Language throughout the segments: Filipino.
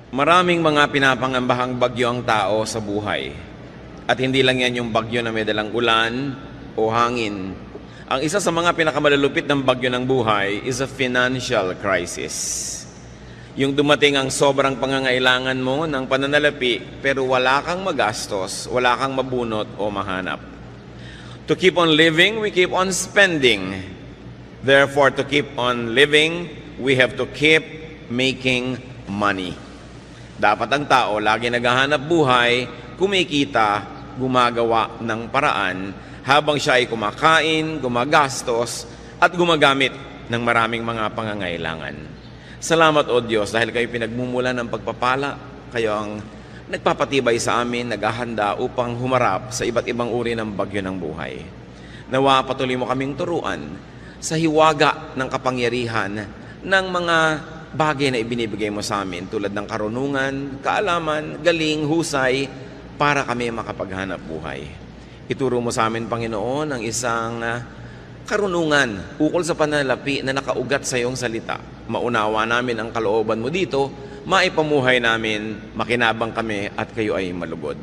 Maraming mga pinapangambahang bagyo ang tao sa buhay. At hindi lang yan yung bagyo na may dalang ulan o hangin. Ang isa sa mga pinakamalulupit ng bagyo ng buhay is a financial crisis. Yung dumating ang sobrang pangangailangan mo ng pananalapi pero wala kang magastos, wala kang mabunot o mahanap. To keep on living, we keep on spending. Therefore, to keep on living, we have to keep making money. Dapat ang tao lagi naghahanap buhay, kumikita, gumagawa ng paraan habang siya ay kumakain, gumagastos, at gumagamit ng maraming mga pangangailangan. Salamat o Diyos dahil kayo pinagmumulan ng pagpapala, kayo ang nagpapatibay sa amin, naghahanda upang humarap sa iba't ibang uri ng bagyo ng buhay. Nawa patuloy mo kaming turuan sa hiwaga ng kapangyarihan ng mga bagay na ibinibigay mo sa amin tulad ng karunungan, kaalaman, galing, husay para kami makapaghanap buhay. Ituro mo sa amin, Panginoon, ang isang karunungan ukol sa pananalapi na nakaugat sa iyong salita. Maunawa namin ang kalooban mo dito, maipamuhay namin, makinabang kami at kayo ay malugod.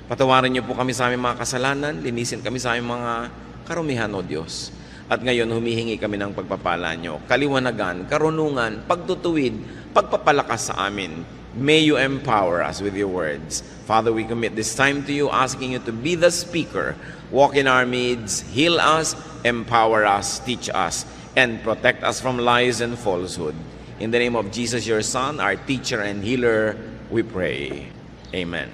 Patawarin niyo po kami sa aming mga kasalanan, linisin kami sa aming mga karumihan, O Diyos. At ngayon, humihingi kami ng pagpapala nyo, kaliwanagan, karunungan, pagtutuwid, pagpapalakas sa amin. May you empower us with your words. Father, we commit this time to you, asking you to be the speaker. Walk in our midst, heal us, empower us, teach us, and protect us from lies and falsehood. In the name of Jesus, your Son, our teacher and healer, we pray. Amen.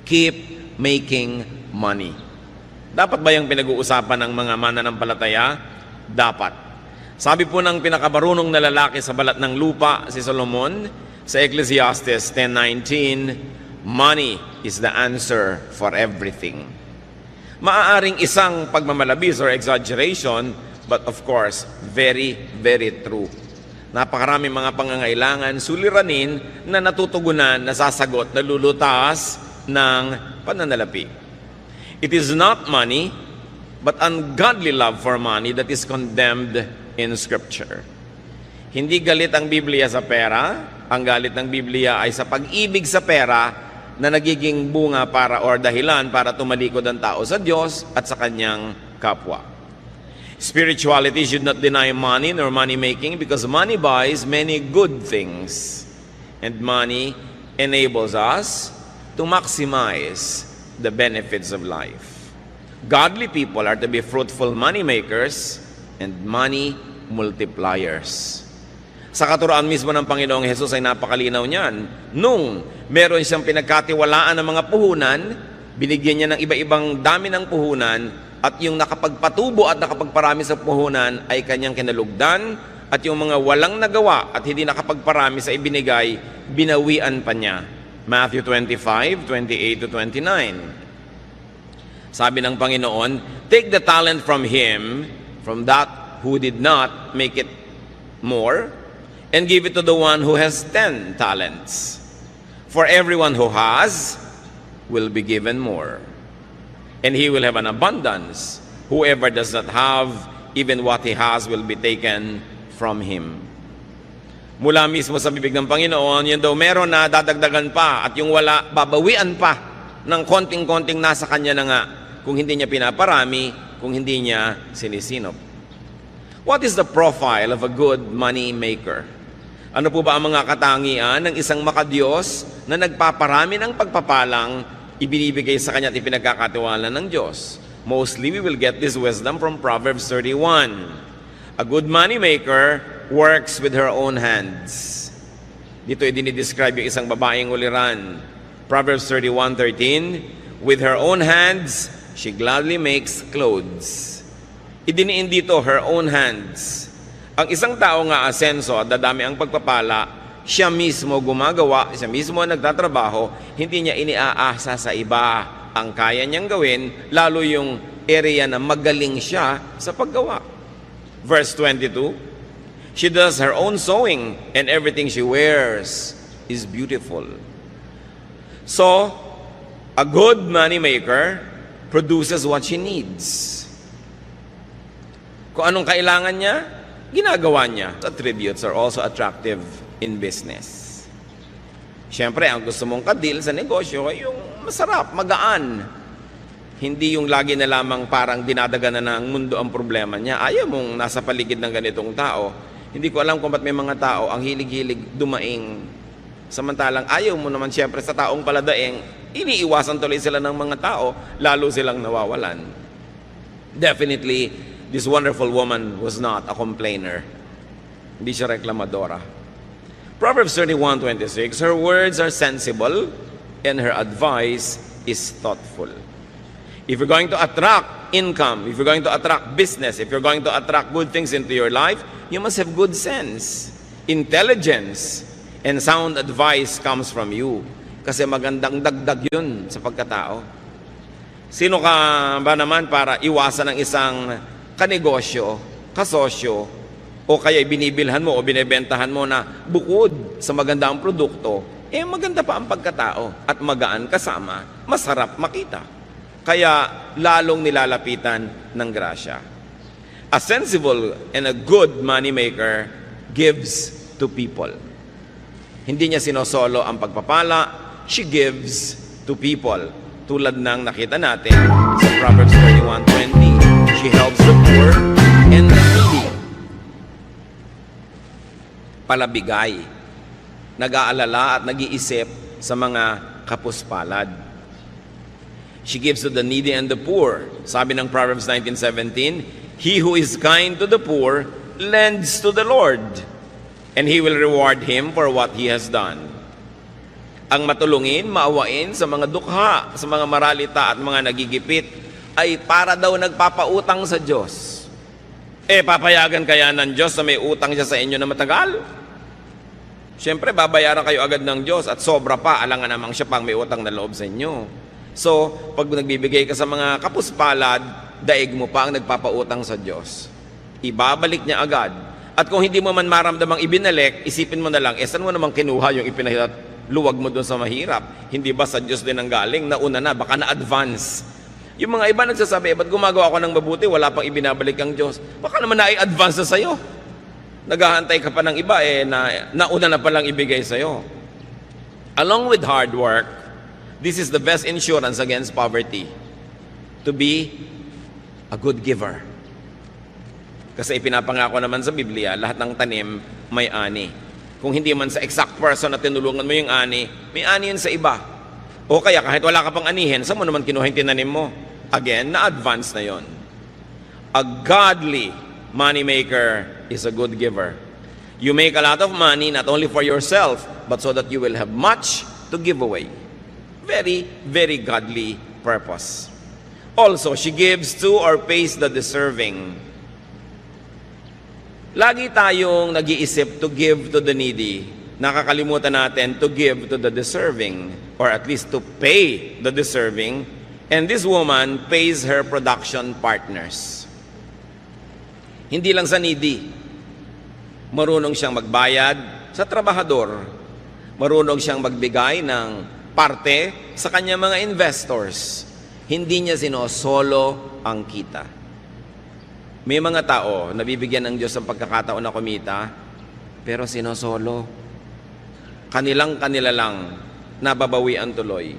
Keep making money. Dapat ba yung pinag-uusapan ng mga mananampalataya? Dapat. Sabi po ng pinakabarunong na lalaki sa balat ng lupa, si Solomon, sa Ecclesiastes 10:19, money is the answer for everything. Maaaring isang pagmamalabis or exaggeration, but of course, very, very true. Napakaraming mga pangangailangan, suliranin na natutugunan, nasasagot, nalulutas ng pananalapi. It is not money, but ungodly love for money that is condemned in Scripture. Hindi galit ang Biblia sa pera, ang galit ng Biblia ay sa pag-ibig sa pera na nagiging bunga para or dahilan para tumalikod ang tao sa Diyos at sa kanyang kapwa. Spirituality should not deny money nor money making because money buys many good things and money enables us to maximize the benefits of life. Godly people are to be fruitful money makers and money multipliers. Sa katuroan mismo ng Panginoong Hesus ay napakalinaw niyan. Nung meron siyang pinagkatiwalaan ng mga puhunan, binigyan niya ng iba-ibang dami ng puhunan at yung nakapagpatubo at nakapagparami sa puhunan ay kanyang kinalugdan at yung mga walang nagawa at hindi nakapagparami sa ibinigay, binawian pa niya. Matthew 25:28-29. Sabi ng Panginoon, take the talent from him, from that who did not make it more, and give it to the one who has 10 talents. For everyone who has will be given more, and he will have an abundance. Whoever does not have, even what he has will be taken from him. Mula mismo sa bibig ng Panginoon, yun daw meron na dadagdagan pa at yung wala, babawian pa ng konting-konting nasa kanya na nga kung hindi niya pinaparami, kung hindi niya sinisinop. What is the profile of a good money maker? Ano po ba ang mga katangian ng isang makadiyos na nagpaparami ng pagpapalang ibinibigay sa kanya at ipinagkakatiwala ng Diyos? Mostly, we will get this wisdom from Proverbs 31. A good money maker works with her own hands. Dito dinidescribe yung isang babaeng uliran. Proverbs 31:13, with her own hands, she gladly makes clothes. Idiniin dito, her own hands. Ang isang tao nga asenso at dadami ang pagpapala, siya mismo gumagawa, siya mismo nagtatrabaho, hindi niya iniaasa sa iba. Ang kaya niyang gawin, lalo yung area na magaling siya sa paggawa. Verse 22, she does her own sewing and everything she wears is beautiful. So, a good money maker produces what she needs. Kung anong kailangan niya, ginagawa niya. Attributes are also attractive in business. Siyempre, ang gusto mong kadil sa negosyo ay yung masarap, magaan. Hindi yung lagi na lamang parang dinadaganan ng mundo ang problema niya. Ayaw mong nasa paligid ng ganitong tao. Hindi ko alam kung ba't may mga tao ang hilig-hilig dumaing. Samantalang ayaw mo naman siyempre sa taong paladaing, iniiwasan tuloy sila ng mga tao, lalo silang nawawalan. Definitely, this wonderful woman was not a complainer. Hindi siya reklamadora. Proverbs 31:26, her words are sensible and her advice is thoughtful. If you're going to attract income, if you're going to attract business, if you're going to attract good things into your life, you must have good sense, intelligence, and sound advice comes from you. Kasi magandang dagdag yun sa pagkatao. Sino ka ba naman para iwasan ng isang kanegosyo, kasosyo, o kaya binibilhan mo o binebentahan mo na bukod sa magandang produkto, maganda pa ang pagkatao at magaan kasama, masarap makita. Kaya lalong nilalapitan ng grasya. A sensible and a good moneymaker gives to people. Hindi niya sinosolo ang pagpapala, she gives to people. Tulad ng nakita natin sa Proverbs 31:20, she helps the poor and the needy. Palabigay, nag-aalala at nag-iisip sa mga kapuspalad. She gives to the needy and the poor. Sabi ng Proverbs 19:17, he who is kind to the poor lends to the Lord, and He will reward him for what he has done. Ang matulungin, maawain sa mga dukha, sa mga maralita at mga nagigipit, ay para daw nagpapautang sa Diyos. Papayagan kaya ng Diyos na may utang siya sa inyo na matagal? Siyempre, babayaran kayo agad ng Diyos at sobra pa, alangan namang siya pang may utang na loob sa inyo. So, pag nagbibigay ka sa mga kapuspalad, daig mo pa ang nagpapautang sa Diyos. Ibabalik niya agad. At kung hindi mo man maramdamang ibinalik, isipin mo na lang, saan mo namang kinuha yung luwag mo doon sa mahirap? Hindi ba sa Diyos din ang galing? Nauna na, baka na-advance. Yung mga iba nagsasabi, ba't gumagawa ako ng mabuti, wala pang ibinabalik ang Diyos? Baka naman na-advance na sa'yo. Naghahantay ka pa ng iba, nauna na palang ibigay sa'yo. Along with hard work, this is the best insurance against poverty. To be a good giver. Kasi ipinapangako naman sa Biblia, lahat ng tanim may ani. Kung hindi man sa exact person na tinulungan mo yung ani, may ani yun sa iba. O kaya kahit wala ka pang anihin, saan mo naman kinuha yung tinanim mo? Again, na-advance na yon. A godly moneymaker is a good giver. You make a lot of money not only for yourself, but so that you will have much to give away. Very, very godly purpose. Also, she gives to or pays the deserving. Lagi tayong nag-iisip to give to the needy. Nakakalimutan natin to give to the deserving, or at least to pay the deserving. And this woman pays her production partners. Hindi lang sa needy. Marunong siyang magbayad sa trabahador. Marunong siyang magbigay ng parte sa kanyang mga investors. Hindi niya sinosolo ang kita. May mga tao na bibigyan ng Diyos ng pagkakataon na kumita, pero sinosolo. Kanila lang nababawian tuloy.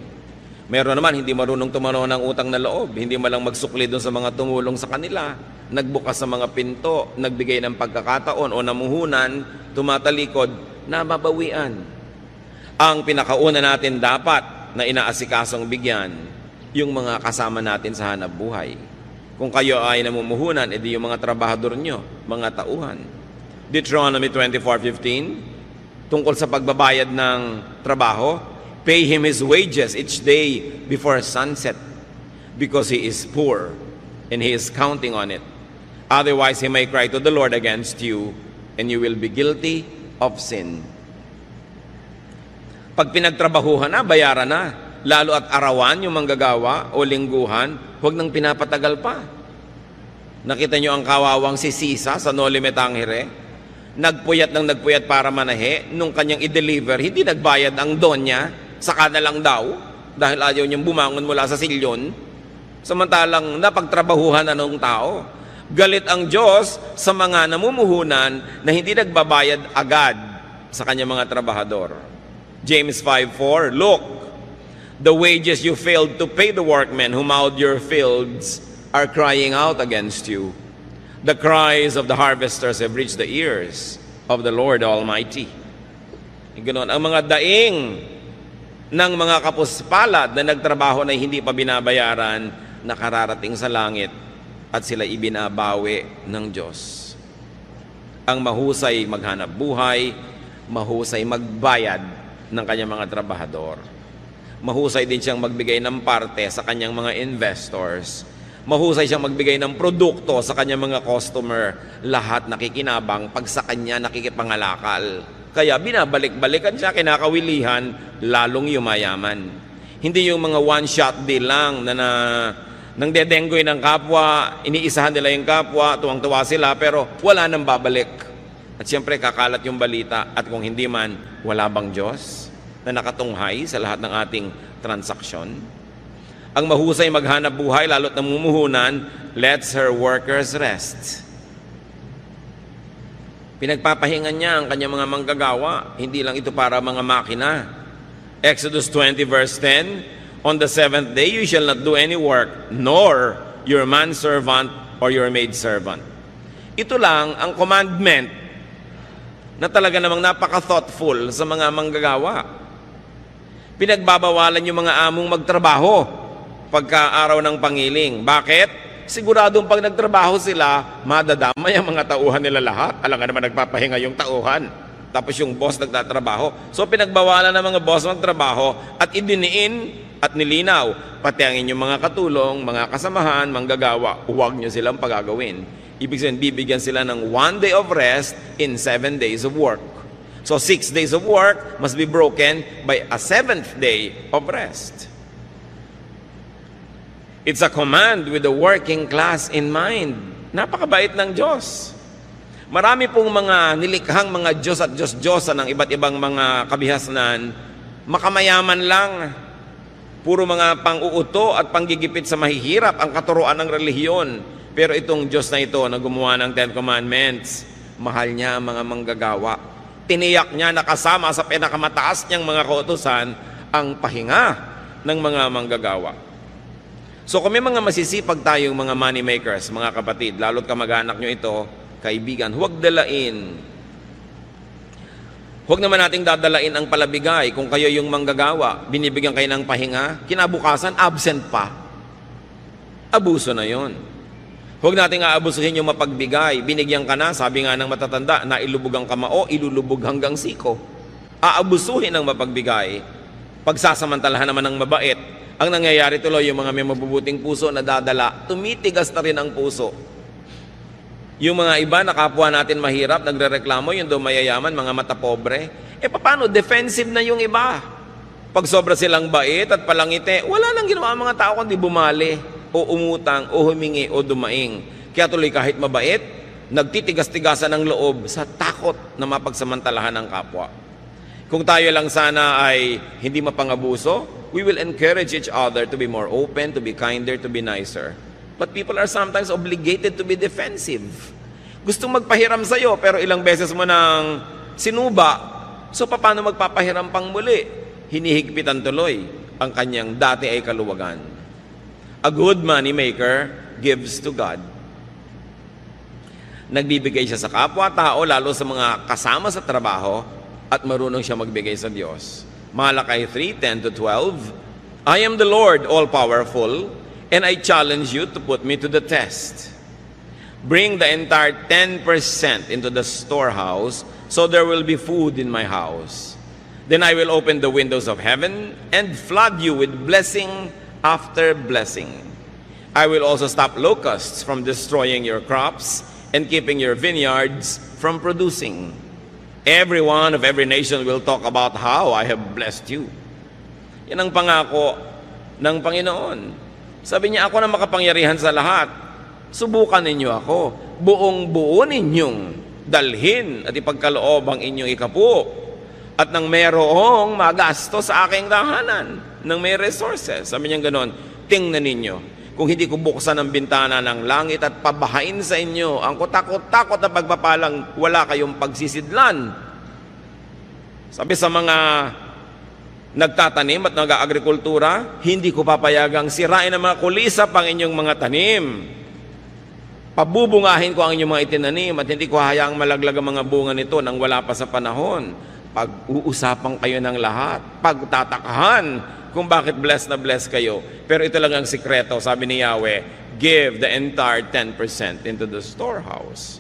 Meron naman hindi marunong tumanaw ng utang na loob, hindi malang magsukli doon sa mga tumulong sa kanila, nagbukas sa mga pinto, nagbigay ng pagkakataon o namuhunan, tumatalikod, nababawian. Ang pinakauna natin dapat na inaasikasong bigyan, yung mga kasama natin sa hanap buhay. Kung kayo ay namumuhunan, edi yung mga trabahador nyo, mga tauhan. Deuteronomy 24:15, tungkol sa pagbabayad ng trabaho, pay him his wages each day before sunset, because he is poor, and he is counting on it. Otherwise, he may cry to the Lord against you, and you will be guilty of sin. Pag pinagtrabahuhan na, bayaran na. Lalo at arawan yung manggagawa o lingguhan, huwag nang pinapatagal pa. Nakita nyo ang kawawang si Sisa sa Noli Me Tangere? Nagpuyat para manahe, nung kanyang i-deliver, hindi nagbayad ang donya, saka na lang daw, dahil ayaw niyang bumangon mula sa silyon. Samantalang napagtrabahuhan na ng tao. Galit ang Diyos sa mga namumuhunan na hindi nagbabayad agad sa kanyang mga trabahador. James 5:4, look, the wages you failed to pay the workmen who mowed your fields are crying out against you. The cries of the harvesters have reached the ears of the Lord Almighty. Ganoon, ang mga daing ng mga kapuspalad na nagtrabaho na hindi pa binabayaran, nakararating sa langit at sila ibinabawi ng Diyos. Ang mahusay maghanap buhay, mahusay magbayad ng kanyang mga trabahador. Mahusay din siyang magbigay ng parte sa kanyang mga investors. Mahusay siyang magbigay ng produkto sa kanyang mga customer. Lahat nakikinabang pag sa kanya nakikipangalakal. Kaya binabalik-balikan siya, kinakawilihan, lalong yumayaman. Hindi yung mga one-shot deal lang na nang dedenggoy ng kapwa, iniisahan nila yung kapwa, tuwang-tuwa sila, pero wala nang babalik. At siyempre kakalat yung balita, at kung hindi man, wala bang Diyos na nakatunghay sa lahat ng ating transaksyon? Ang mahusay maghanap buhay, lalo't namumuhunan, lets her workers rest. Pinagpapahingan niya ang kanyang mga manggagawa. Hindi lang ito para mga makina. Exodus 20 verse 10, on the seventh day you shall not do any work, nor your manservant or your maidservant. Ito lang ang commandment na talaga namang napaka-thoughtful sa mga manggagawa. Pinagbabawalan yung mga among magtrabaho pagka araw ng pangiling. Bakit? Siguradong pag nagtrabaho sila, madadamay ang mga tauhan nila lahat. Alam nga naman nagpapahinga yung tauhan. Tapos yung boss nagtatrabaho. So pinagbawalan ng mga boss magtrabaho at idiniin at nilinaw. Pati ang inyong mga katulong, mga kasamahan, manggagawa, huwag nyo silang pagagawin. Ibig sabihin, bibigyan sila ng 1 day of rest in 7 days of work. So 6 days of work must be broken by a 7th day of rest. It's a command with the working class in mind. Napakabait ng Diyos. Marami pong mga nilikhang mga Diyos at Diyos-Diyosa ng iba't ibang mga kabihasnan, makamayaman lang. Puro mga pang-uuto at panggigipit sa mahihirap ang katuruan ng relihiyon. Pero itong Diyos na ito na gumawa ng 10 Commandments, mahal niya ang mga manggagawa. Tiniyak niya na kasama sa pinakamataas niyang mga kautusan ang pahinga ng mga manggagawa. So kung may mga masisipag tayong mga money makers, mga kapatid, lalo't kamag-anak nyo ito, kaibigan, huwag dalain. Huwag naman nating dadalain ang palabigay. Kung kayo yung manggagawa, binibigyan kayo ng pahinga, kinabukasan, absent pa. Abuso na yon. Huwag nating aabusuhin yung mapagbigay. Binigyan ka na, sabi nga ng matatanda, na ilubog ang kamao, ilulubog hanggang siko. Aabusuhin ang mapagbigay. Pagsasamantalahan naman ng mabait. Ang nangyayari tuloy, yung mga may mabubuting puso na dadala, tumitigas na rin ang puso. Yung mga iba na kapwa natin mahirap, nagrereklamo, yung daw mayayaman, mga mata pobre. Paano? Defensive na yung iba. Pag sobra silang bait at palangiti, wala nang ginawa ang mga tao kundi bumali, o umutang, o humingi, o dumaing. Kaya tuloy kahit mabait, nagtitigas-tigasan ng loob sa takot na mapagsamantalahan ng kapwa. Kung tayo lang sana ay hindi mapangabuso, we will encourage each other to be more open, to be kinder, to be nicer. But people are sometimes obligated to be defensive. Gustong magpahiram sa'yo, pero ilang beses mo nang sinuba. So, paano magpapahiram pang muli? Hinihigpitan tuloy ang kanyang dati ay kaluwagan. A good money maker gives to God. Nagbibigay siya sa kapwa-tao, lalo sa mga kasama sa trabaho, at marunong siya magbigay sa Diyos. Malakay 3:10-12, I am the Lord, all-powerful, and I challenge you to put me to the test. Bring the entire 10% into the storehouse, so there will be food in my house. Then I will open the windows of heaven and flood you with blessing after blessing. I will also stop locusts from destroying your crops and keeping your vineyards from producing. Everyone of every nation will talk about how I have blessed you. Yan ang pangako ng Panginoon. Sabi niya, ako na makapangyarihan sa lahat. Subukan ninyo ako. Buong-buo ninyong dalhin at ipagkaloob ang inyong ikapu. At nang mayroong magasto sa aking tahanan, nang may resources. Sabi niya ganon, tingnan ninyo. Kung hindi ko buksan ang bintana ng langit at pabahain sa inyo ang kutakot-takot na pagpapalang wala kayong pagsisidlan. Sabi sa mga nagtatanim at nag-aagrikultura, hindi ko papayagang sirain ng mga kulisap ang inyong mga tanim. Pabubungahin ko ang inyong mga itinanim at hindi ko hayaang malaglag ang mga bunga nito nang wala pa sa panahon. Pag-uusapan kayo ng lahat, pagtatakahan kung bakit blessed na blessed kayo. Pero ito lang ang sikreto, sabi ni Yahweh, give the entire 10% into the storehouse.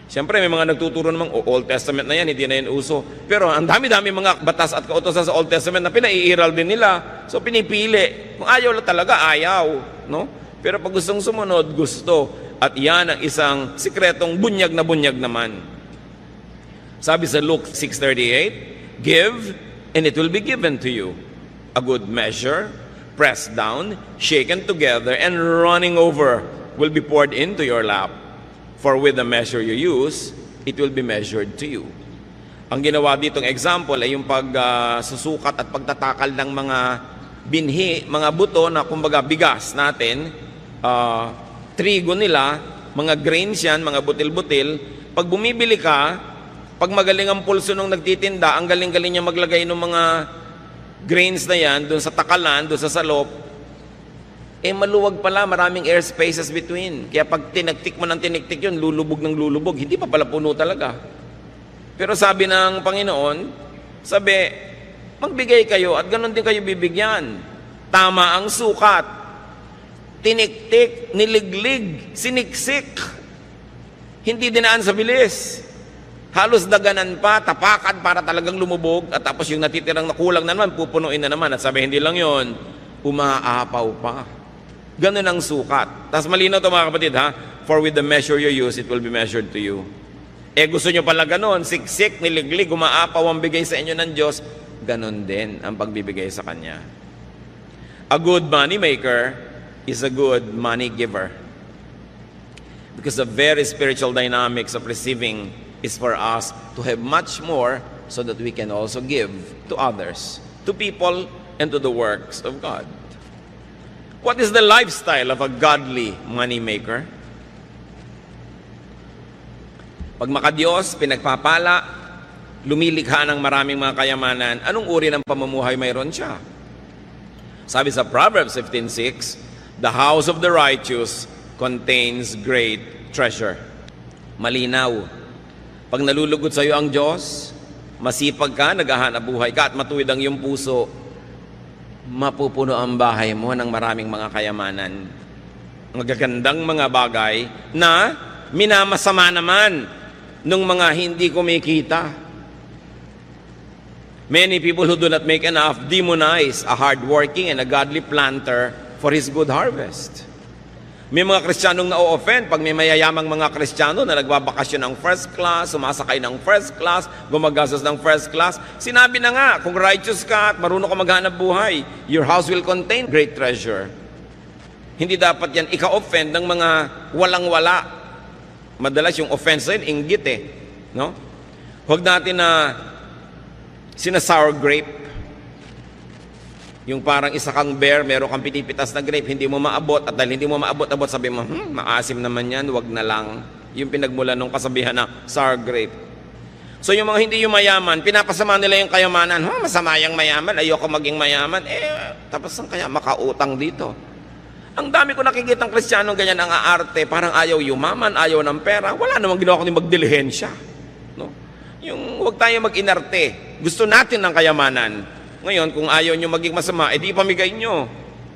Siyempre, may mga nagtuturo namang Old Testament na yan, hindi na yan uso. Pero ang dami-dami mga batas at kautosan sa Old Testament na pinaiiral din nila. So, pinipili. Kung ayaw lang talaga, ayaw. No? Pero pag gustong sumunod, gusto. At yan ang isang sikretong bunyag na bunyag naman. Sabi sa Luke 6:38, give, and it will be given to you. A good measure, pressed down, shaken together, and running over will be poured into your lap. For with the measure you use, it will be measured to you. Ang ginawa ditong example ay yung pagsusukat at pagtatakal ng mga binhi, mga buto na kumbaga bigas natin, trigo nila, mga grains yan, mga butil-butil. Pag bumibili ka, pag magaling ang pulso nung nagtitinda, ang galing-galing niya maglagay ng mga grains na yan, doon sa takalan, doon sa salop, maluwag pala, maraming air spaces between. Kaya pag tinagtik mo ng tiniktik yun, lulubog ng lulubog. Hindi pa pala puno talaga. Pero sabi ng Panginoon, magbigay kayo at ganun din kayo bibigyan. Tama ang sukat. Tiniktik, niliglig, siniksik. Hindi dinaan sa bilis. Halos daganan pa, tapakan para talagang lumubog. At tapos yung natitirang nakulang na naman, pupunuin na naman. At sabi, hindi lang yon, umaapaw pa. Ganun ang sukat. Tapos malinaw ito mga kapatid ha, for with the measure you use, it will be measured to you. Gusto nyo pala ganun, siksik, niliglig, umaapaw ang bigay sa inyo ng Diyos, ganun din ang pagbibigay sa Kanya. A good money maker is a good money giver. Because the very spiritual dynamics of receiving is for us to have much more so that we can also give to others, to people, and to the works of God. What is the lifestyle of a godly money maker? Pag makadiyos, pinagpapala, lumilikha ng maraming mga kayamanan, anong uri ng pamumuhay mayroon siya? Sabi sa Proverbs 15:6, the house of the righteous contains great treasure. Malinaw. Pag nalulugod sa iyo ang Diyos, masipag ka, naghahanap buhay ka, at matuwid ang iyong puso, mapupuno ang bahay mo ng maraming mga kayamanan. Magagandang mga bagay na minamasama naman ng mga hindi kumikita. Many people who do not make enough demonize a hardworking and a godly planter for his good harvest. May mga Kristiyanong na-offend pag may mayayamang mga Kristiyano na nagbabakasyon ng first class, sumasakay ng first class, gumagastos ng first class. Sinabi na nga, kung righteous ka at marunong ka maghanap buhay, your house will contain great treasure. Hindi dapat yan ika-offend ng mga walang-wala. Madalas yung offense rin, inggit no? Huwag natin na sina-sour grape. Yung parang isa kang bear, meron kang pinipitas na grape, hindi mo maabot, at dahil hindi mo maabot-abot, sabi mo, maasim naman yan, wag na lang. Yung pinagmula nung kasabihan na sour grape. So yung mga hindi yung mayaman, pinapasama nila yung kayamanan. Masama yung mayaman, ayoko maging mayaman. Tapos saan kaya makautang dito? Ang dami ko nakikitang Kristiyanong ganyan ang aarte, parang ayaw yumaman, ayaw ng pera. Wala namang ginawa kundi magdilihensya. No? Yung huwag tayo mag-inarte. Gusto natin ng kayamanan. Ngayon, kung ayaw nyo maging masama, edi ipamigay nyo.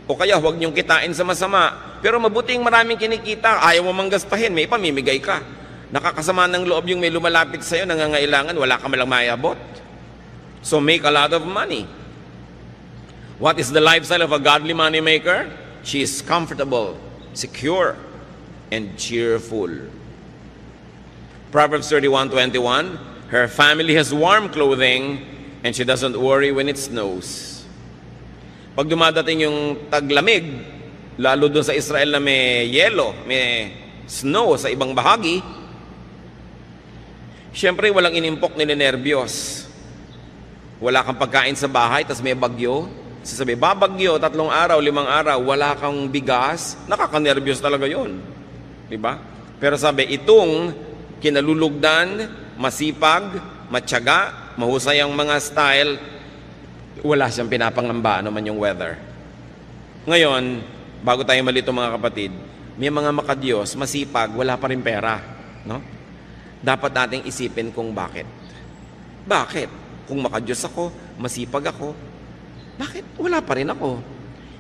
O kaya huwag nyong kitain sa masama. Pero mabuting maraming kinikita, ayaw mo manggastahin, may ipamimigay ka. Nakakasama ng loob yung may lumalapit sa'yo, nangangailangan, wala ka malang mayabot. So make a lot of money. What is the lifestyle of a godly money maker? She is comfortable, secure, and cheerful. Proverbs 31:21, her family has warm clothing, and she doesn't worry when it snows. Pag dumadating yung taglamig, lalo doon sa Israel na may yelo, may snow sa ibang bahagi, siyempre walang inimpok ninenervyos. Wala kang pagkain sa bahay, tas may bagyo. Sasabi, babagyo, 3 araw, 5 araw, wala kang bigas, nakakanervyos talaga yun. Diba? Pero sabi, itong kinalulugdan, masipag, matyaga, mahusay ang mga style, Wala siyang pinapangamba ano man yung weather. Ngayon, bago tayo malito mga kapatid, may mga makadiyos, masipag, wala pa rin pera. No? Dapat nating isipin kung bakit. Bakit? Kung makadiyos ako, masipag ako, bakit wala pa rin ako?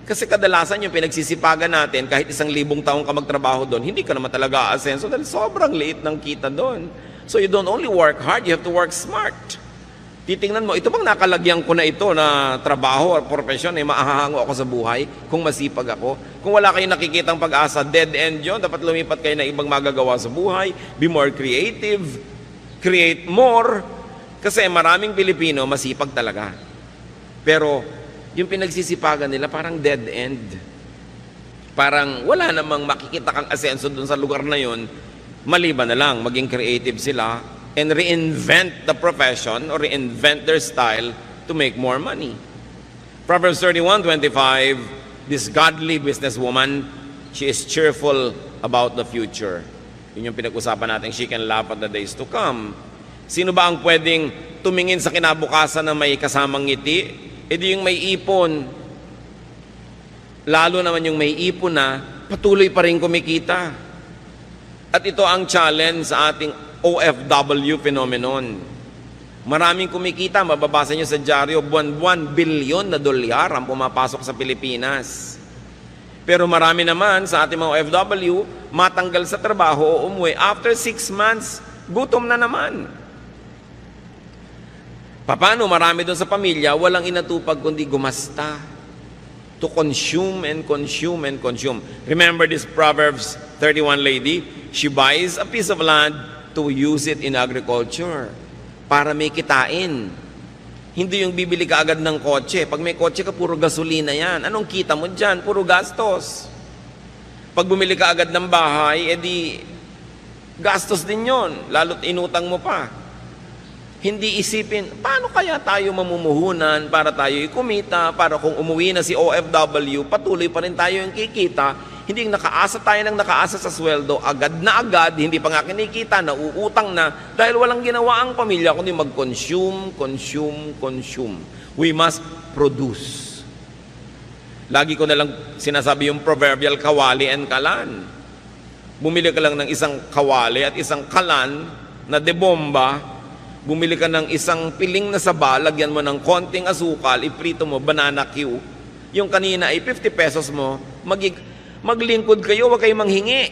Kasi kadalasan yung pinagsisipagan natin, kahit 1,000 taong ka magtrabaho doon, hindi ka naman talaga aasenso dahil sobrang liit ng kita doon. So you don't only work hard, you have to work smart. Titingnan mo, ito bang nakalagyan ko na ito na trabaho or profesyon, maahahango ako sa buhay kung masipag ako? Kung wala kayong nakikitang pag-asa, dead end yun, dapat lumipat kayo na ibang magagawa sa buhay, be more creative, create more, kasi maraming Pilipino masipag talaga. Pero yung pinagsisipagan nila parang dead end. Parang wala namang makikita kang asenso dun sa lugar na yun, maliban na lang maging creative sila and reinvent the profession or reinvent their style to make more money. Proverbs 31:25, this godly businesswoman, she is cheerful about the future. Yun yung pinag-usapan natin, she can laugh at the days to come. Sino ba ang pwedeng tumingin sa kinabukasan na may kasamang ngiti? E di yung may ipon. Lalo naman yung may ipon na patuloy pa rin kumikita. At ito ang challenge sa ating OFW phenomenon. Maraming kumikita, mababasa nyo sa dyaryo, buwan-buwan, bilyon na dolyar ang pumapasok sa Pilipinas. Pero marami naman sa ating mga OFW, matanggal sa trabaho o umuwi, after 6 months, gutom na naman. Paano marami doon sa pamilya, walang inatupag kundi gumasta. To consume and consume and consume. Remember this Proverbs 31 lady? She buys a piece of land to use it in agriculture. Para may kitain. Hindi yung bibili ka agad ng kotse. Pag may kotse ka, puro gasolina yan. Anong kita mo dyan? Puro gastos. Pag bumili ka agad ng bahay, edi gastos din yon. Lalo't inutang mo pa. Hindi isipin, paano kaya tayo mamumuhunan para tayo kumita, para kung umuwi na si OFW, patuloy pa rin tayo yung kikita, hindi nakaasa tayo ng nakaasa sa sweldo, agad na agad, hindi pa nga kinikita, nauutang na, dahil walang ginawa ang pamilya, kundi mag-consume, consume, consume. We must produce. Lagi ko na lang sinasabi yung proverbial kawali and kalan. Bumili ka lang ng isang kawali at isang kalan na debomba. Bumili ka ng isang piling na saba, lagyan mo ng konting asukal, iprito mo, banana Q. Yung kanina ay 50 pesos mo, maglingkod kayo, huwag kayong manghingi.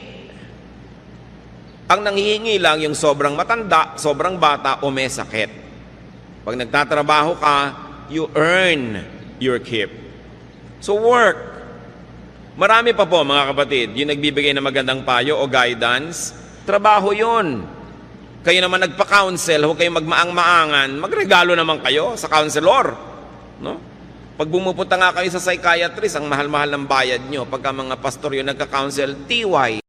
Ang nanghihingi lang yung sobrang matanda, sobrang bata, o may sakit. Pag nagtatrabaho ka, you earn your keep. So work. Marami pa po mga kapatid, yung nagbibigay ng magandang payo o guidance, trabaho yon. Kayo naman nagpa-counsel, huwag kayong magmaang-maangan, magregalo naman kayo sa counselor. No? Pag bumupunta nga kayo sa psychiatrist, ang mahal-mahal ng bayad nyo. Pagka mga pastor yun nagka-counsel, TY.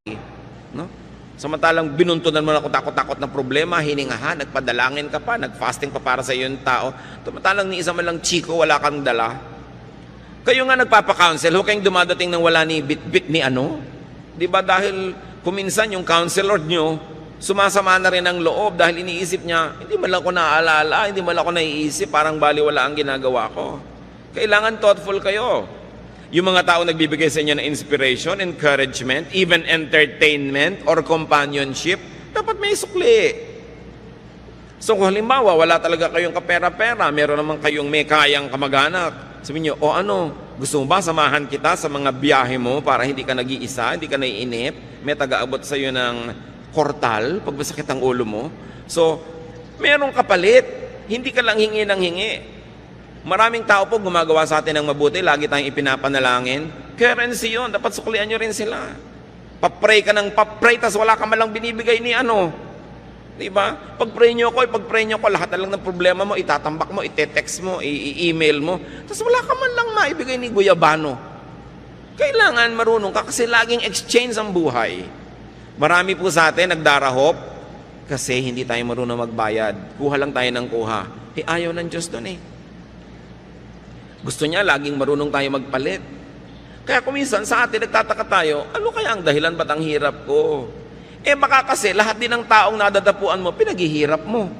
No? Samantalang binuntunan mo na kung takot-takot na problema, hiningahan, nagpadalangin ka pa, nag-fasting pa para sa iyo yung tao. Samantalang ni isa man lang chiko, wala kang dala. Kayo nga nagpapa-counsel, huwag kayong dumadating ng wala ni bit-bit ni ano. Di ba dahil kuminsan yung counselor nyo, sumasama na rin ang loob dahil iniisip niya, hindi man lang ako naaalala, hindi man lang ako naiisip, parang baliwala ang ginagawa ko. Kailangan thoughtful kayo. Yung mga tao nagbibigay sa inyo ng inspiration, encouragement, even entertainment or companionship, dapat may sukli. So kung halimbawa, wala talaga kayong kapera-pera, meron naman kayong may kayang kamag-anak, sabihin nyo, o ano, gusto mo ba samahan kita sa mga biyahe mo para hindi ka nag-iisa, hindi ka naiinip, may taga-abot sa iyo ng kortal, pag masakit ang ulo mo. So, merong kapalit. Hindi ka lang hingi ng hingi. Maraming tao po gumagawa sa atin ng mabuti, lagi tayong ipinapanalangin. Currency yun, dapat suklian nyo rin sila. Papray ka ng papray, tas wala ka malang binibigay ni ano. Diba? Pag-pray nyo ko, lahat na lang ng problema mo, itatambak mo, ite-text mo, i-email mo. Tas wala ka man lang maibigay ni Guyabano. Kailangan marunong ka kasi laging exchange ang buhay. Marami po sa atin nagdarahop kasi hindi tayo marunong magbayad. Kuha lang tayo ng kuha. Ayaw ng Diyos doon eh. Gusto niya laging marunong tayo magpalit. Kaya kuminsan sa atin nagtataka tayo, ano kaya ang dahilan ba't ang hirap ko? Baka kasi lahat din ng taong nadadapuan mo, pinaghihirap mo.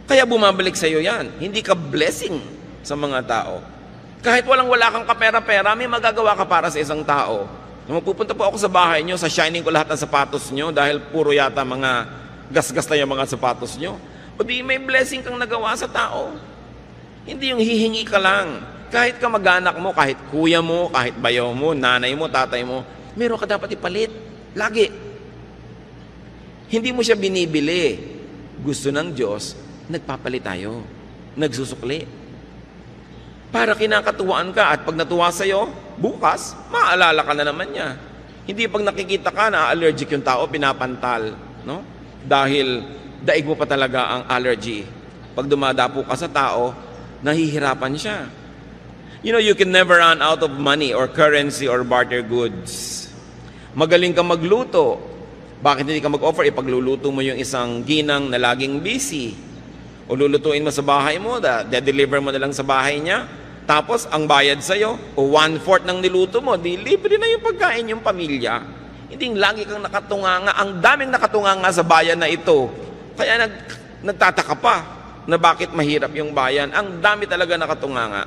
Kaya bumabalik sa iyo yan. Hindi ka blessing sa mga tao. Kahit wala kang kapera-pera, may magagawa ka para sa isang tao. Nung pupunta po ako sa bahay nyo, sa shining ko lahat ng sapatos nyo dahil puro yata mga gasgas na yung mga sapatos nyo. O di may blessing kang nagawa sa tao. Hindi yung hihingi ka lang. Kahit kamag-anak mo, kahit kuya mo, kahit bayaw mo, nanay mo, tatay mo, meron ka dapat ipalit. Lagi. Hindi mo siya binibili. Gusto ng Diyos, nagpapalit tayo. Nagsusukli. Para kinakatuwaan ka at pag natuwa sa'yo, bukas, maaalala ka na naman niya. Hindi pag nakikita ka na allergic yung tao, pinapantal. No? Dahil daig mo pa talaga ang allergy. Pag dumadapo ka sa tao, nahihirapan siya. You know, you can never run out of money or currency or barter goods. Magaling ka magluto. Bakit hindi ka mag-offer? Ipagluluto mo yung isang ginang na laging busy. O lulutuin mo sa bahay mo, de-deliver mo na lang sa bahay niya. Tapos, ang bayad sa'yo, o 1/4 ng niluto mo, di libre na yung pagkain yung pamilya. Hindi lagi kang nakatunganga. Ang daming nakatunganga sa bayan na ito. Kaya nagtataka pa na bakit mahirap yung bayan. Ang dami talaga nakatunganga.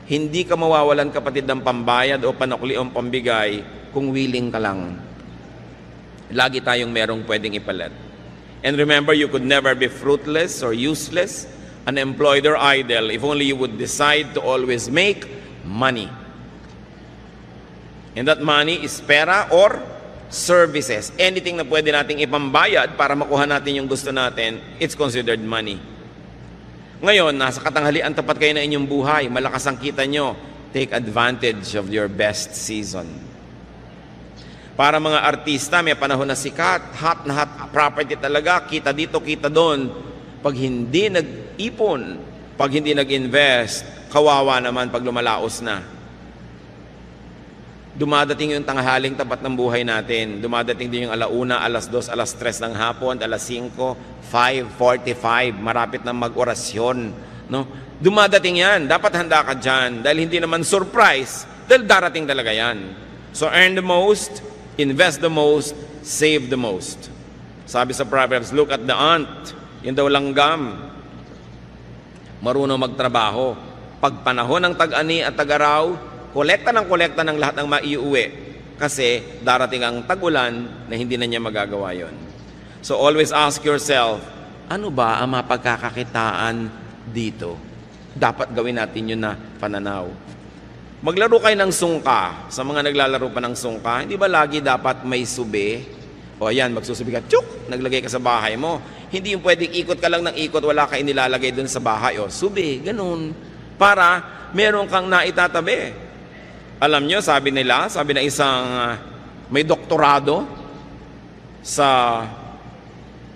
Hindi ka mawawalan, kapatid, ng pambayad o panukli o pambigay kung willing ka lang. Lagi tayong merong pwedeng ipalit. And remember, you could never be fruitless or useless, unemployed or idle if only you would decide to always make money. And that money is pera or services. Anything na pwede nating ipambayad para makuha natin yung gusto natin, it's considered money. Ngayon, nasa katanghalian tapat kayo na inyong buhay, malakas ang kita nyo, take advantage of your best season. Para mga artista, may panahon na sikat, hot na hot property talaga, kita dito, kita doon. Pag hindi nag-ipon, pag hindi nag-invest, kawawa naman pag lumalaos na. Dumadating yung tanghaling tapat ng buhay natin. Dumadating din yung alauna, alas 2, alas 3 ng hapon, alas 5, 5:45, marapit na mag-orasyon. No? Dumadating yan. Dapat handa ka dyan. Dahil hindi naman surprise. Dahil darating talaga yan. So earn the most, invest the most, save the most. Sabi sa Proverbs, look at the ant. Yung daw langgam. Marunong magtrabaho. Pag panahon ng tag-ani at tag-araw, kolekta ng lahat ng maiuwi. Kasi darating ang tag-ulan na hindi na niya magagawa yon. So always ask yourself, ano ba ang mapagkakakitaan dito? Dapat gawin natin yun na pananaw. Maglaro kayo ng sungka. Sa mga naglalaro pa ng sungka, hindi ba lagi dapat may subi? O ayan, magsusubi ka, tsuk, naglagay ka sa bahay mo. Hindi yung pwedeng ikot ka lang ng ikot, wala ka inilalagay dun sa bahay. O, subi, ganun. Para meron kang naitatabi. Alam nyo, sabi na isang may doktorado sa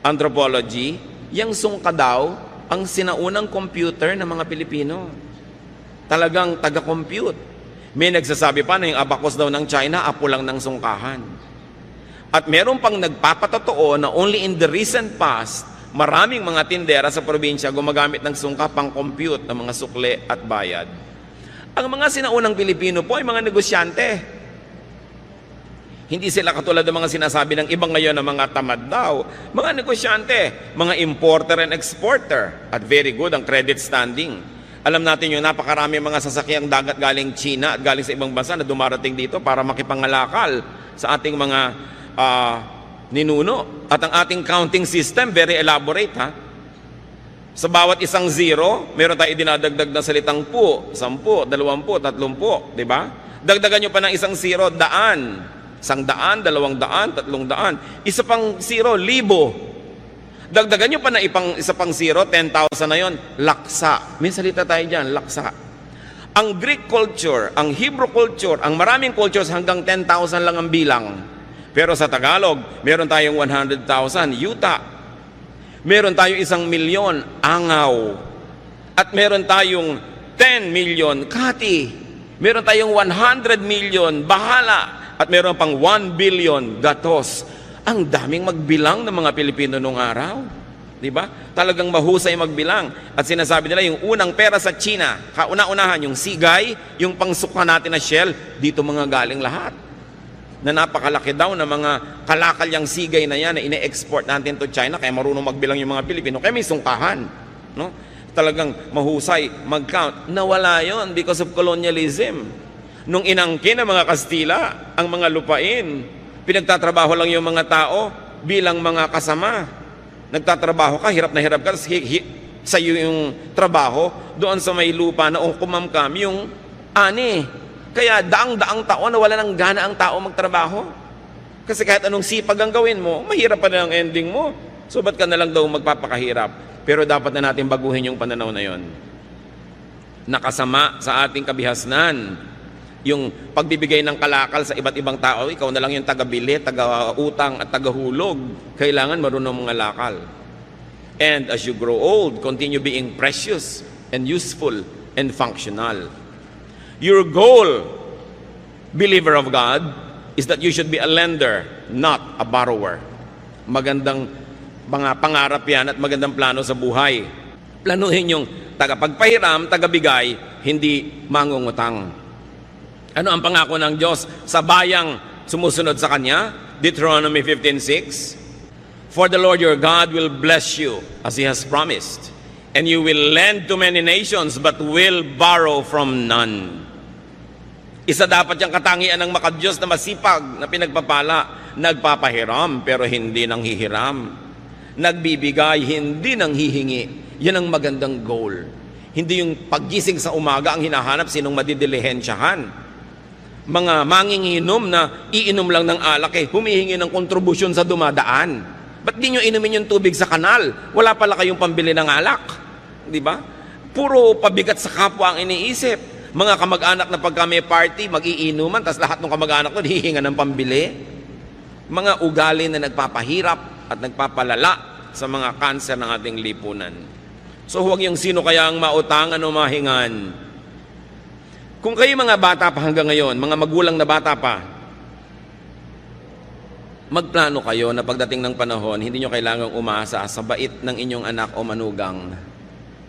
anthropology, yung sungka daw, ang sinaunang computer ng mga Pilipino. Talagang taga-compute. May nagsasabi pa na yung abacus daw ng China, apo lang ng sungkahan. At meron pang nagpapatotoo na only in the recent past, maraming mga tindera sa probinsya gumagamit ng sungka pang compute ng mga sukle at bayad. Ang mga sinaunang Pilipino po ay mga negosyante. Hindi sila katulad ng mga sinasabi ng ibang ngayon na mga tamad daw. Mga negosyante, mga importer and exporter. At very good ang credit standing. Alam natin yung napakarami mga sasakyang dagat galing China at galing sa ibang bansa na dumarating dito para makipangalakal sa ating mga ninuno. At ang ating counting system, very elaborate, ha? Sa bawat isang zero, meron tayo dinadagdag na salitang po, 10, 20, 30, di ba? Dagdagan nyo pa ng isang zero, daan. 100, 200, 300. Isa pang zero, 1,000. Dagdagan nyo pa na isa pang zero, 10,000 na yon, laksa. May salita tayo dyan, laksa. Ang Greek culture, ang Hebrew culture, ang maraming cultures hanggang 10,000 lang ang bilang. Pero sa Tagalog, meron tayong 100,000, yuta. Meron tayong 1,000,000, angaw. At meron tayong 10 million, kati. Meron tayong 100 million, bahala. At meron pang 1 billion, gatos. Ang daming magbilang ng mga Pilipino noong araw. Di ba? Talagang mahusay magbilang. At sinasabi nila, yung unang pera sa China, kauna-unahan, yung sigay, yung pangsuka natin na shell, dito mga galing lahat. Na napakalaki daw na mga kalakalyang sigay na yan na ine-export natin to China, kaya marunong magbilang yung mga Pilipino, kaya may sungkahan. No? talagang mahusay mag-count. Nawala yon because of colonialism. Nung inangkin ng mga Kastila ang mga lupain, pinagtatrabaho lang yung mga tao bilang mga kasama. Nagtatrabaho ka, hirap na hirap ka, sa iyo yung trabaho, doon sa may lupa na kumamkam yung ani. Kaya daang-daang taon na wala ng gana ang tao magtrabaho. Kasi kahit anong sipag ang gawin mo, mahirap pa na ang ending mo. So ba't ka na lang daw magpapakahirap? Pero dapat na natin baguhin yung pananaw na yon. Nakasama sa ating kabihasnan yung pagbibigay ng kalakal sa iba't ibang tao. Ikaw na lang yung taga-bili, taga-utang at taga-hulog. Kailangan marunong mga lakal. And as you grow old, continue being precious and useful and functional. Your goal, believer of God, is that you should be a lender, not a borrower. Magandang mga pangarap yan at magandang plano sa buhay. Planuhin yung tagapagpahiram, tagabigay, hindi mangungutang. Ano ang pangako ng Diyos sa bayang sumusunod sa Kanya? Deuteronomy 15:6. For the Lord your God will bless you as He has promised, and you will lend to many nations but will borrow from none. Isa dapat yung katangian ng makadiyos na masipag na pinagpapala, nagpapahiram pero hindi nang hihiram. Nagbibigay, hindi nang hihingi. Yan ang magandang goal. Hindi yung paggising sa umaga ang hinahanap sinong madidilihensyahan. Mga manginginom na iinom lang ng alak humihingi ng kontribusyon sa dumadaan. Ba't di nyo inumin yung tubig sa kanal? Wala pala kayong pambili ng alak. Di ba? Puro pabigat sa kapwa ang iniisip. Mga kamag-anak na pagka may party, mag-iinuman, tas lahat ng kamag-anak doon hihinga ng pambili. Mga ugali na nagpapahirap at nagpapalala sa mga kanser ng ating lipunan. So huwag yung sino kaya ang mautangan o mahingan. Kung kayo mga bata pa hanggang ngayon, mga magulang na bata pa, magplano kayo na pagdating ng panahon, hindi nyo kailangang umasa sa bait ng inyong anak o manugang.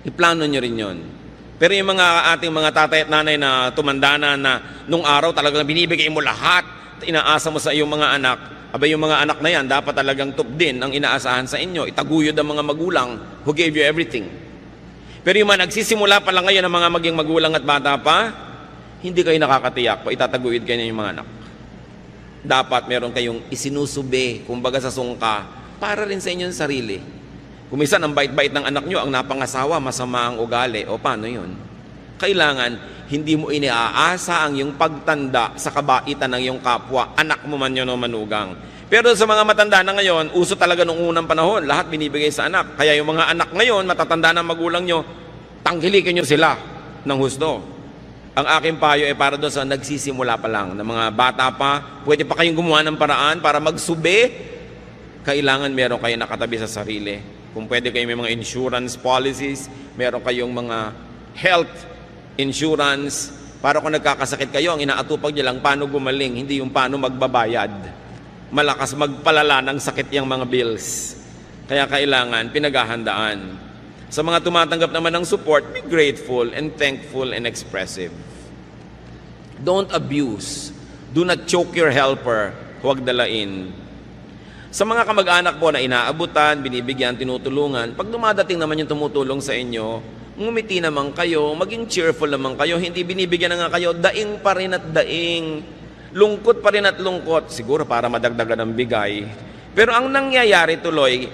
Iplano nyo rin yon. Pero yung mga ating mga tatay at nanay na tumanda na nung araw talagang binibigay mo lahat, inaasa mo sa iyong mga anak, abay yung mga anak na yan, dapat talagang top din ang inaasahan sa inyo. Itaguyod ang mga magulang who gave you everything. Pero yung mga nagsisimula pa lang ngayon ng mga maging magulang at bata pa, hindi kayo nakakatiyak pa, itataguyod kayo ng mga anak. Dapat meron kayong isinusubi, kumbaga sa sungka, para rin sa inyong sarili. Kung minsan ang bait-bait ng anak nyo, ang napangasawa, masama ang ugali, o paano yun? Kailangan, hindi mo iniaasa ang iyong pagtanda sa kabaitan ng iyong kapwa, anak mo man yun o manugang. Pero sa mga matanda na ngayon, uso talaga nung unang panahon, lahat binibigay sa anak. Kaya yung mga anak ngayon, matatanda ng magulang nyo, tangkilikin nyo sila ng husto. Ang aking payo ay para doon sa nagsisimula pa lang, na mga bata pa, pwede pa kayong gumawa ng paraan para magsubi, kailangan meron kayo nakatabi sa sarili. Kung pwede kayo may mga insurance policies, meron kayong mga health insurance, para kung nagkakasakit kayo, ang inaatupag nyo lang paano gumaling, hindi yung paano magbabayad. Malakas magpalala ng sakit yung mga bills. Kaya kailangan pinaghahandaan. Sa mga tumatanggap naman ng support, be grateful and thankful and expressive. Don't abuse. Do not choke your helper. Huwag dalain. Sa mga kamag-anak po na inaabutan, binibigyan, tinutulungan, pag dumadating naman yung tumutulong sa inyo, ngumiti naman kayo, maging cheerful naman kayo, hindi binibigyan na nga kayo, daing pa rin at daing, lungkot pa rin at lungkot, siguro para madagdagan ng bigay. Pero ang nangyayari tuloy,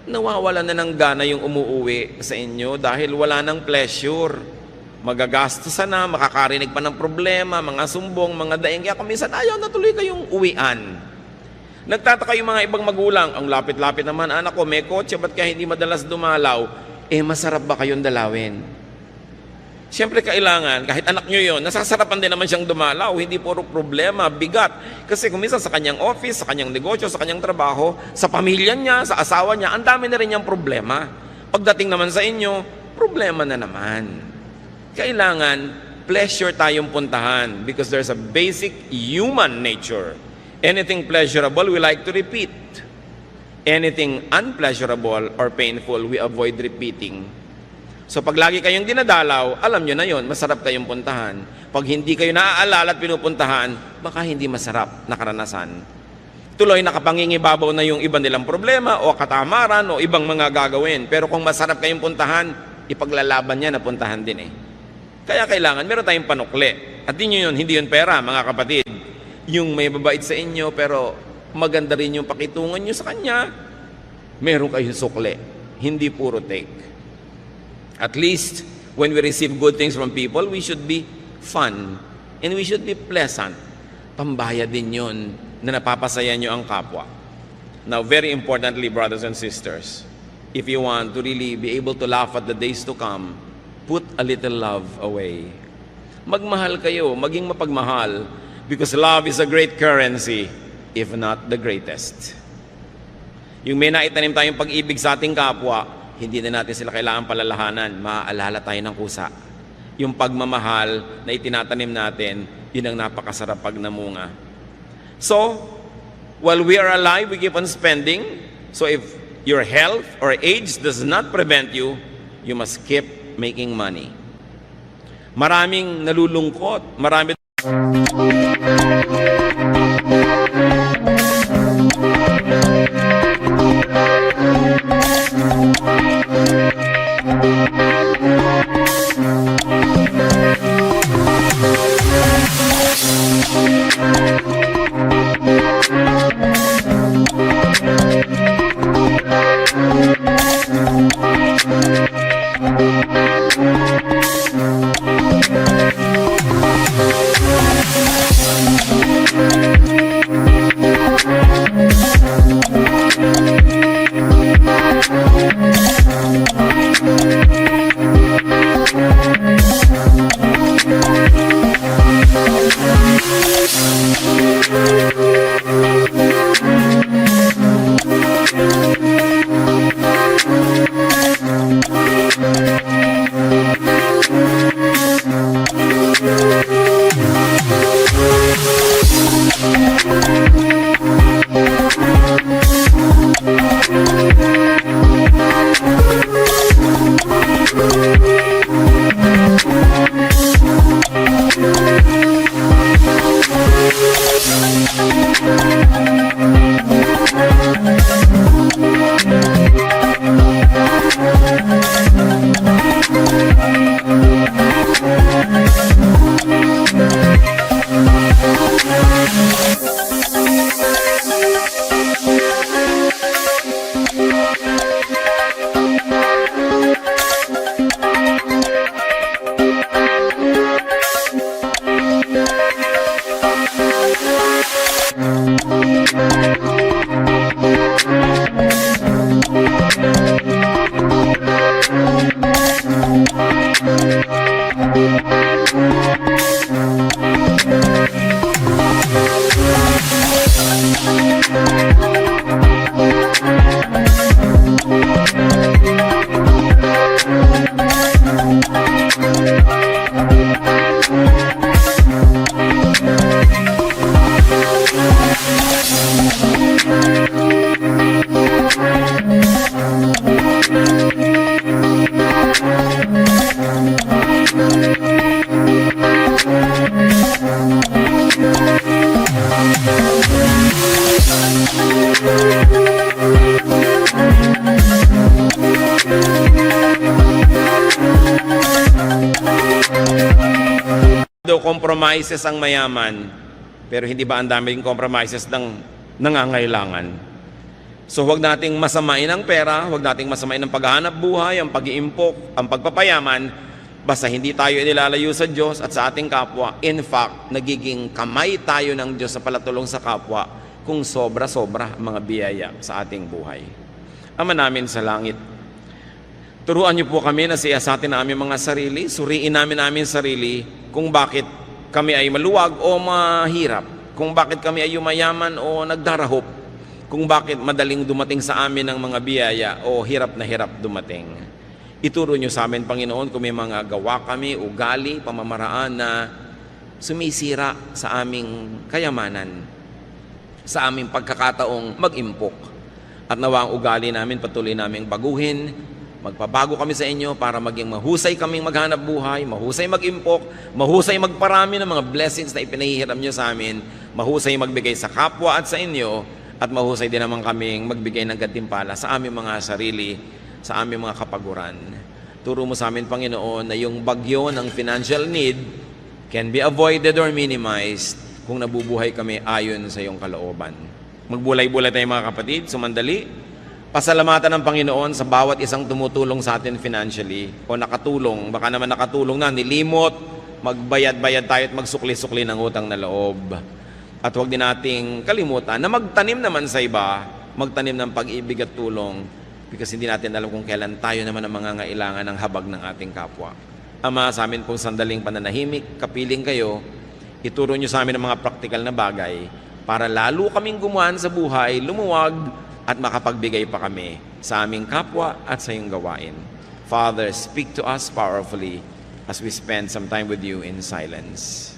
nawawalan na ng gana yung umuuwi sa inyo dahil wala ng pleasure. Magagastosan na, makakarinig pa ng problema, mga sumbong, mga daing, kaya kuminsan ayaw na tuloy kayong uwian. Nagtataka yung mga ibang magulang, ang lapit-lapit naman, anak ko, may kotse, ba't kaya hindi madalas dumalaw? Masarap ba kayong dalawin? Siyempre kailangan, kahit anak nyo yun, nasasarapan din naman siyang dumalaw, hindi puro problema, bigat. Kasi kung minsan sa kanyang office, sa kanyang negosyo, sa kanyang trabaho, sa pamilya niya, sa asawa niya, ang dami na rin niyang problema. Pagdating naman sa inyo, problema na naman. Kailangan, pleasure tayong puntahan because there's a basic human nature. Anything pleasurable, we like to repeat. Anything unpleasurable or painful, we avoid repeating. So pag lagi kayong dinadalaw, alam nyo na yon, masarap kayong puntahan. Pag hindi kayo naaalala at pinupuntahan, baka hindi masarap na karanasan. Tuloy nakapangingibabaw na yung iba nilang problema o katamaran o ibang mga gagawin. Pero kung masarap kayong puntahan, ipaglalaban niya, napuntahan din eh. Kaya kailangan, meron tayong panukli. At hindi yun pera, mga kapatid. Yung may babait sa inyo, pero maganda rin yung pakitungan nyo sa kanya, meron kayong sukli. Hindi puro take. At least, when we receive good things from people, we should be fun. And we should be pleasant. Pambaya din yun na napapasaya nyo ang kapwa. Now, very importantly, brothers and sisters, if you want to really be able to laugh at the days to come, put a little love away. Magmahal kayo, maging mapagmahal, because love is a great currency, if not the greatest. Yung may naitanim tayong pag-ibig sa ating kapwa, hindi na natin sila kailangan palalahanan, maaalala tayo ng kusa. Yung pagmamahal na itinatanim natin, yun ang napakasarap pag namunga. So, while we are alive, we keep on spending. So if your health or age does not prevent you, you must keep making money. Maraming nalulungkot, marami compromises ang mayaman, pero hindi ba ang daming compromises ng nangangailangan? So huwag nating masamain ang pera, huwag nating masamain ang paghahanap buhay, ang pag-iimpok, ang pagpapayaman, basta hindi tayo inilalayo sa Diyos at sa ating kapwa. In fact, nagiging kamay tayo ng Diyos sa palatulong sa kapwa kung sobra-sobra ang mga biyaya sa ating buhay. Ama namin sa langit, turuan niyo po kami na siyasatin na aming mga sarili, suriin namin sarili kung bakit kami ay maluwag o mahirap, kung bakit kami ay yumayaman o nagdarahop, kung bakit madaling dumating sa amin ang mga biyaya o hirap na hirap dumating. Ituro niyo sa amin, Panginoon, kung may mga gawa kami, ugali, pamamaraan na sumisira sa aming kayamanan, sa aming pagkakataong mag-impok. At nawa ang ugali namin patuloy naming baguhin, magpabago kami sa inyo para maging mahusay kaming maghanap buhay, mahusay mag-impok, mahusay magparami ng mga blessings na ipinahihiram nyo sa amin, mahusay magbigay sa kapwa at sa inyo, at mahusay din naman kaming magbigay ng gantimpala sa aming mga sarili, sa aming mga kapaguran. Turo mo sa amin, Panginoon, na yung bagyo ng financial need can be avoided or minimized kung nabubuhay kami ayon sa iyong kalooban. Magbulay-bulay tayo mga kapatid, sumandali. Pasalamatan ng Panginoon sa bawat isang tumutulong sa atin financially o nakatulong. Baka naman nakatulong na, nilimot, magbayad-bayad tayo at magsukli-sukli ng utang na loob. At huwag din nating kalimutan na magtanim naman sa iba, magtanim ng pag-ibig at tulong because hindi natin alam kung kailan tayo naman ang mangangailangan ng habag ng ating kapwa. Ama, sa amin pong sandaling pananahimik, kapiling kayo, ituro nyo sa amin ang mga praktikal na bagay para lalo kaming gumaan sa buhay, lumuwag at makapagbigay pa kami sa aming kapwa at sa iyong gawain. Father, speak to us powerfully as we spend some time with you in silence.